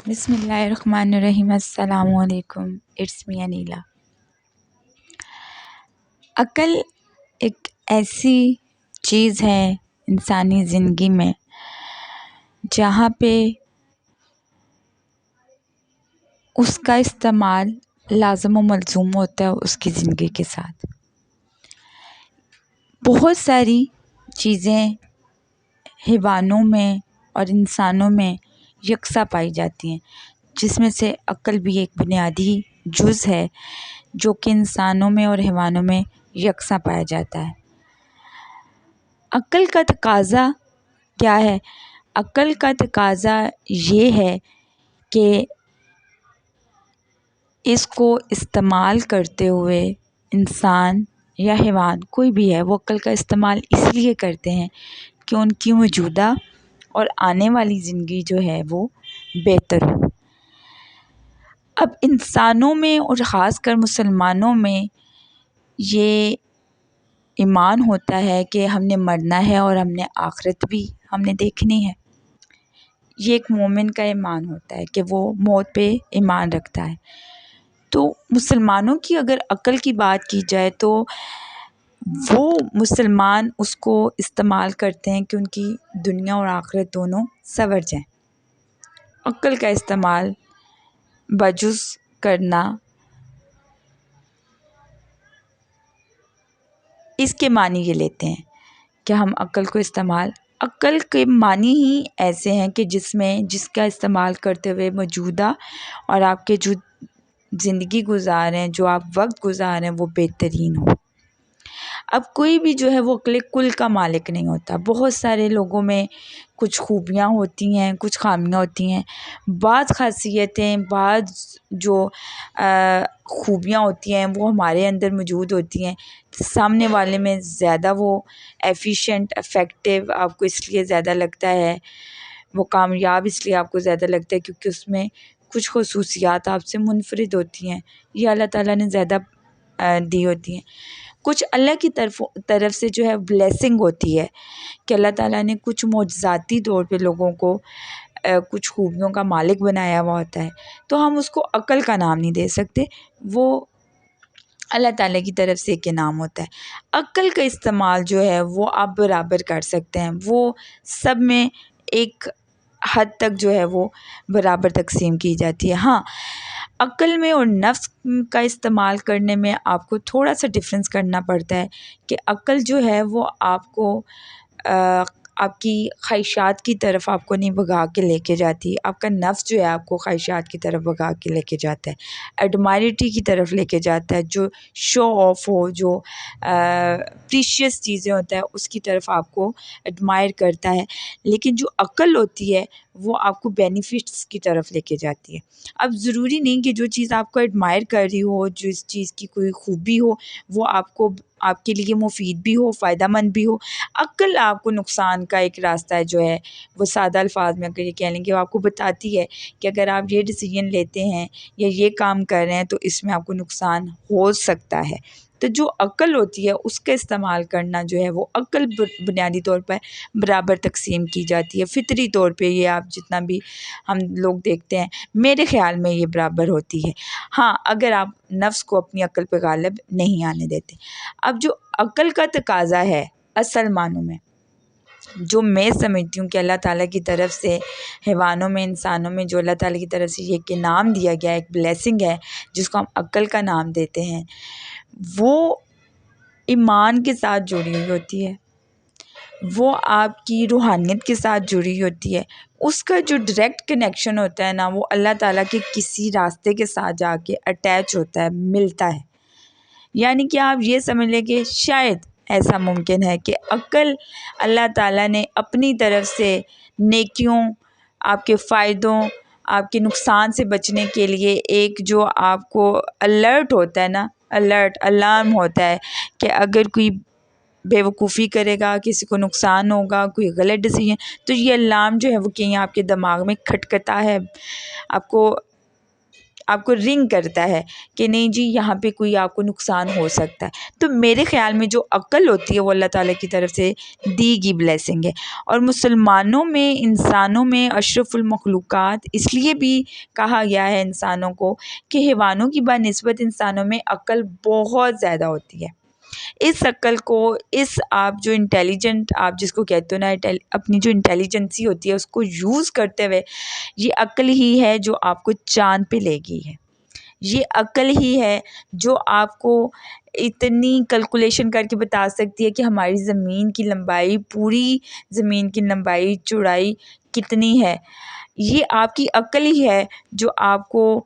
بسم اللہ الرحمن الرحیم۔ السلام علیکم، اٹس می انیلا۔ عقل ایک ایسی چیز ہے انسانی زندگی میں جہاں پہ اس کا استعمال لازم و ملزوم ہوتا ہے اس کی زندگی کے ساتھ۔ بہت ساری چیزیں حیوانوں میں اور انسانوں میں یکساں پائی جاتی ہیں، جس میں سے عقل بھی ایک بنیادی جز ہے جو کہ انسانوں میں اور حیوانوں میں یکساں پایا جاتا ہے۔ عقل کا تقاضا کیا ہے؟ عقل کا تقاضا یہ ہے کہ اس کو استعمال کرتے ہوئے انسان یا حیوان کوئی بھی ہے وہ عقل کا استعمال اس لیے کرتے ہیں کہ ان کی موجودہ اور آنے والی زندگی جو ہے وہ بہتر ہو۔ اب انسانوں میں اور خاص کر مسلمانوں میں یہ ایمان ہوتا ہے کہ ہم نے مرنا ہے اور ہم نے آخرت بھی ہم نے دیکھنی ہے۔ یہ ایک مومن کا ایمان ہوتا ہے کہ وہ موت پہ ایمان رکھتا ہے۔ تو مسلمانوں کی اگر عقل کی بات کی جائے تو وہ مسلمان اس کو استعمال کرتے ہیں کہ ان کی دنیا اور آخرت دونوں سنور جائیں۔ عقل کا استعمال بجز کرنا اس کے معنی یہ لیتے ہیں کہ ہم عقل کو عقل کے معنی ہی ایسے ہیں کہ جس کا استعمال کرتے ہوئے موجودہ اور آپ کے جو زندگی گزار ہیں، جو آپ وقت گزار ہیں، وہ بہترین ہو۔ اب کوئی بھی جو ہے وہ عقل کل کا مالک نہیں ہوتا۔ بہت سارے لوگوں میں کچھ خوبیاں ہوتی ہیں، کچھ خامیاں ہوتی ہیں، بعض خاصیتیں، بعض جو خوبیاں ہوتی ہیں وہ ہمارے اندر موجود ہوتی ہیں، سامنے والے میں زیادہ وہ ایفیشینٹ افیکٹو آپ کو اس لیے زیادہ لگتا ہے، وہ کامیاب اس لیے آپ کو زیادہ لگتا ہے کیونکہ اس میں کچھ خصوصیات آپ سے منفرد ہوتی ہیں، یہ اللہ تعالیٰ نے زیادہ دی ہوتی ہیں۔ کچھ اللہ کی طرف سے جو ہے بلیسنگ ہوتی ہے کہ اللہ تعالیٰ نے کچھ معجزاتی طور پہ لوگوں کو کچھ خوبیوں کا مالک بنایا ہوا ہوتا ہے، تو ہم اس کو عقل کا نام نہیں دے سکتے، وہ اللہ تعالیٰ کی طرف سے ایک انعام ہوتا ہے۔ عقل کا استعمال جو ہے وہ آپ برابر کر سکتے ہیں، وہ سب میں ایک حد تک جو ہے وہ برابر تقسیم کی جاتی ہے۔ ہاں، عقل میں اور نفس کا استعمال کرنے میں آپ کو تھوڑا سا ڈفرینس کرنا پڑتا ہے کہ عقل جو ہے وہ آپ کو آپ کی خواہشات کی طرف آپ کو نہیں بھگا کے لے کے جاتی، آپ کا نفس جو ہے آپ کو خواہشات کی طرف بھگا کے لے کے جاتا ہے، ایڈمائرٹی کی طرف لے کے جاتا ہے، جو شو آف ہو، جو پریشیس چیزیں ہوتا ہے اس کی طرف آپ کو ایڈمائر کرتا ہے، لیکن جو عقل ہوتی ہے وہ آپ کو بینیفٹس کی طرف لے کے جاتی ہے۔ اب ضروری نہیں کہ جو چیز آپ کو ایڈمائر کر رہی ہو، جو اس چیز کی کوئی خوبی ہو، وہ آپ کے لیے مفید بھی ہو، فائدہ مند بھی ہو۔ عقل آپ کو نقصان کا ایک راستہ جو ہے وہ سادہ الفاظ میں اگر یہ کہہ لیں کہ وہ آپ کو بتاتی ہے کہ اگر آپ یہ ڈیسیژن لیتے ہیں یا یہ کام کر رہے ہیں تو اس میں آپ کو نقصان ہو سکتا ہے۔ تو جو عقل ہوتی ہے اس کا استعمال کرنا جو ہے وہ عقل بنیادی طور پر برابر تقسیم کی جاتی ہے۔ فطری طور پہ یہ آپ جتنا بھی ہم لوگ دیکھتے ہیں، میرے خیال میں یہ برابر ہوتی ہے۔ ہاں، اگر آپ نفس کو اپنی عقل پہ غالب نہیں آنے دیتے۔ اب جو عقل کا تقاضا ہے اصل معنوں میں، جو میں سمجھتی ہوں کہ اللہ تعالیٰ کی طرف سے حیوانوں میں، انسانوں میں جو اللہ تعالیٰ کی طرف سے یہ ایک انعام دیا گیا ہے، ایک بلیسنگ ہے جس کو ہم عقل کا نام دیتے ہیں، وہ ایمان کے ساتھ جڑی ہوئی ہوتی ہے، وہ آپ کی روحانیت کے ساتھ جڑی ہوتی ہے۔ اس کا جو ڈائریکٹ کنیکشن ہوتا ہے نا، وہ اللہ تعالیٰ کے کسی راستے کے ساتھ جا کے اٹیچ ہوتا ہے، ملتا ہے۔ یعنی کہ آپ یہ سمجھ لیں کہ شاید ایسا ممکن ہے کہ عقل اللہ تعالیٰ نے اپنی طرف سے نیکیوں، آپ کے فائدوں، آپ کے نقصان سے بچنے کے لیے ایک جو آپ کو الرٹ ہوتا ہے نا، الارم ہوتا ہے کہ اگر کوئی بے وقوفی کرے گا، کسی کو نقصان ہوگا، کوئی غلط ڈیسیژن، تو یہ الارم جو ہے وہ کہیں آپ کے دماغ میں کھٹکتا ہے، آپ کو آپ کو رنگ کرتا ہے کہ نہیں جی یہاں پہ کوئی آپ کو نقصان ہو سکتا ہے۔ تو میرے خیال میں جو عقل ہوتی ہے وہ اللہ تعالیٰ کی طرف سے دی گئی بلیسنگ ہے، اور مسلمانوں میں، انسانوں میں اشرف المخلوقات اس لیے بھی کہا گیا ہے انسانوں کو کہ حیوانوں کی بنسبت انسانوں میں عقل بہت زیادہ ہوتی ہے۔ اس عقل کو، اس آپ جو انٹیلیجنٹ آپ جس کو کہتے ہو نا، اپنی جو انٹیلیجنسی ہوتی ہے اس کو یوز کرتے ہوئے، یہ عقل ہی ہے جو آپ کو چاند پہ لے گئی ہے، یہ عقل ہی ہے جو آپ کو اتنی کیلکولیشن کر کے بتا سکتی ہے کہ ہماری زمین کی لمبائی، پوری زمین کی لمبائی چوڑائی کتنی ہے۔ یہ آپ کی عقل ہی ہے جو آپ کو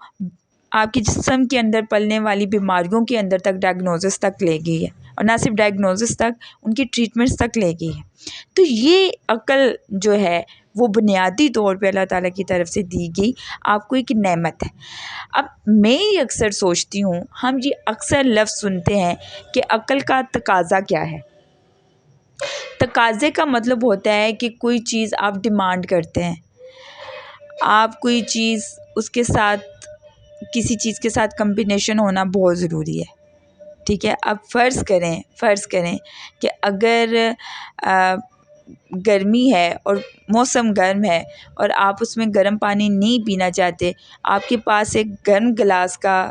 آپ کے جسم کے اندر پلنے والی بیماریوں کے اندر تک ڈائگنوزس تک لے گئی ہے، اور نہ صرف ڈائگنوزس تک، ان کی ٹریٹمنٹس تک لے گئی ہے۔ تو یہ عقل جو ہے وہ بنیادی طور پہ اللہ تعالیٰ کی طرف سے دی گئی آپ کو ایک نعمت ہے۔ اب میں یہ اکثر سوچتی ہوں، ہم یہ اکثر لفظ سنتے ہیں کہ عقل کا تقاضا کیا ہے۔ تقاضے کا مطلب ہوتا ہے کہ کوئی چیز آپ ڈیمانڈ کرتے ہیں، آپ کوئی چیز اس کے ساتھ، کسی چیز کے ساتھ کمبینیشن ہونا بہت ضروری ہے، ٹھیک ہے۔ اب فرض کریں کہ اگر گرمی ہے اور موسم گرم ہے اور آپ اس میں گرم پانی نہیں پینا چاہتے، آپ کے پاس ایک گرم گلاس کا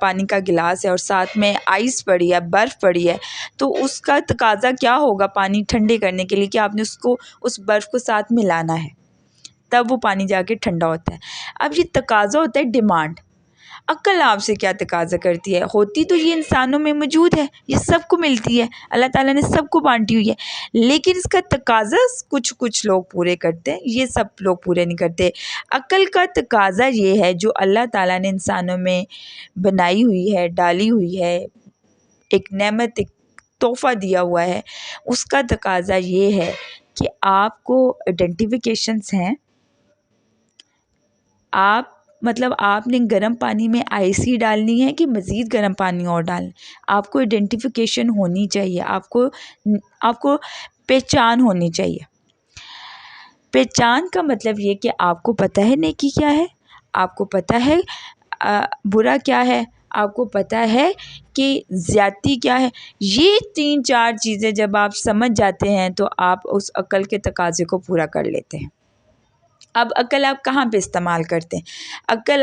پانی کا گلاس ہے اور ساتھ میں آئس پڑی ہے، برف پڑی ہے، تو اس کا تقاضا کیا ہوگا پانی ٹھنڈے کرنے کے لیے کہ آپ نے اس برف کو ساتھ ملانا ہے، تب وہ پانی جا کے ٹھنڈا ہوتا ہے۔ اب یہ تقاضا ہوتا ہے ڈیمانڈ۔ عقل آپ سے کیا تقاضا کرتی ہے؟ ہوتی تو یہ انسانوں میں موجود ہے، یہ سب کو ملتی ہے، اللہ تعالیٰ نے سب کو بانٹی ہوئی ہے، لیکن اس کا تقاضا کچھ لوگ پورے کرتے ہیں، یہ سب لوگ پورے نہیں کرتے۔ عقل کا تقاضا یہ ہے جو اللہ تعالیٰ نے انسانوں میں بنائی ہوئی ہے، ڈالی ہوئی ہے، ایک نعمت، ایک تحفہ دیا ہوا ہے، اس کا تقاضا یہ ہے کہ آپ کو آئیڈینٹیفیکیشنس ہیں، آپ نے گرم پانی میں آئس ہی ڈالنی ہے کہ مزید گرم پانی اور ڈالنا، آپ کو آئیڈینٹیفیکیشن ہونی چاہیے، آپ کو پہچان ہونی چاہیے۔ پہچان کا مطلب یہ کہ آپ کو پتہ ہے نیکی کیا ہے، آپ کو پتہ ہے برا کیا ہے، آپ کو پتہ ہے کہ زیادتی کیا ہے۔ یہ 3-4 چیزیں جب آپ سمجھ جاتے ہیں تو آپ اس عقل کے تقاضے کو پورا کر لیتے ہیں۔ اب عقل آپ کہاں پہ استعمال کرتے ہیں؟ عقل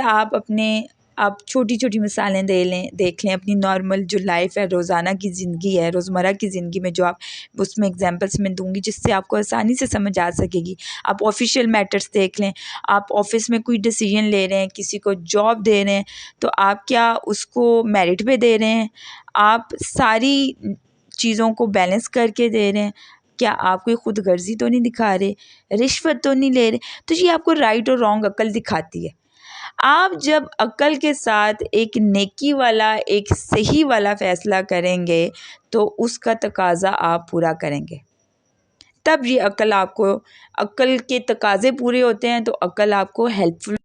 آپ چھوٹی چھوٹی مثالیں دیکھ لیں اپنی نارمل جو لائف ہے، روزانہ کی زندگی ہے، روزمرہ کی زندگی میں جو آپ اس میں ایگزامپلس میں دوں گی جس سے آپ کو آسانی سے سمجھ آ سکے گی۔ آپ آفیشیل میٹرز دیکھ لیں، آپ آفس میں کوئی ڈیسیژن لے رہے ہیں، کسی کو جاب دے رہے ہیں، تو آپ کیا اس کو میرٹ پہ دے رہے ہیں؟ آپ ساری چیزوں کو بیلنس کر کے دے رہے ہیں؟ کیا آپ کوئی خود غرضی تو نہیں دکھا رہے، رشوت تو نہیں لے رہے؟ تو یہ آپ کو رائٹ اور رانگ عقل دکھاتی ہے۔ آپ جب عقل کے ساتھ ایک نیکی والا، ایک صحیح والا فیصلہ کریں گے تو اس کا تقاضا آپ پورا کریں گے، تب یہ عقل کے تقاضے پورے ہوتے ہیں، تو عقل آپ کو ہیلپ فل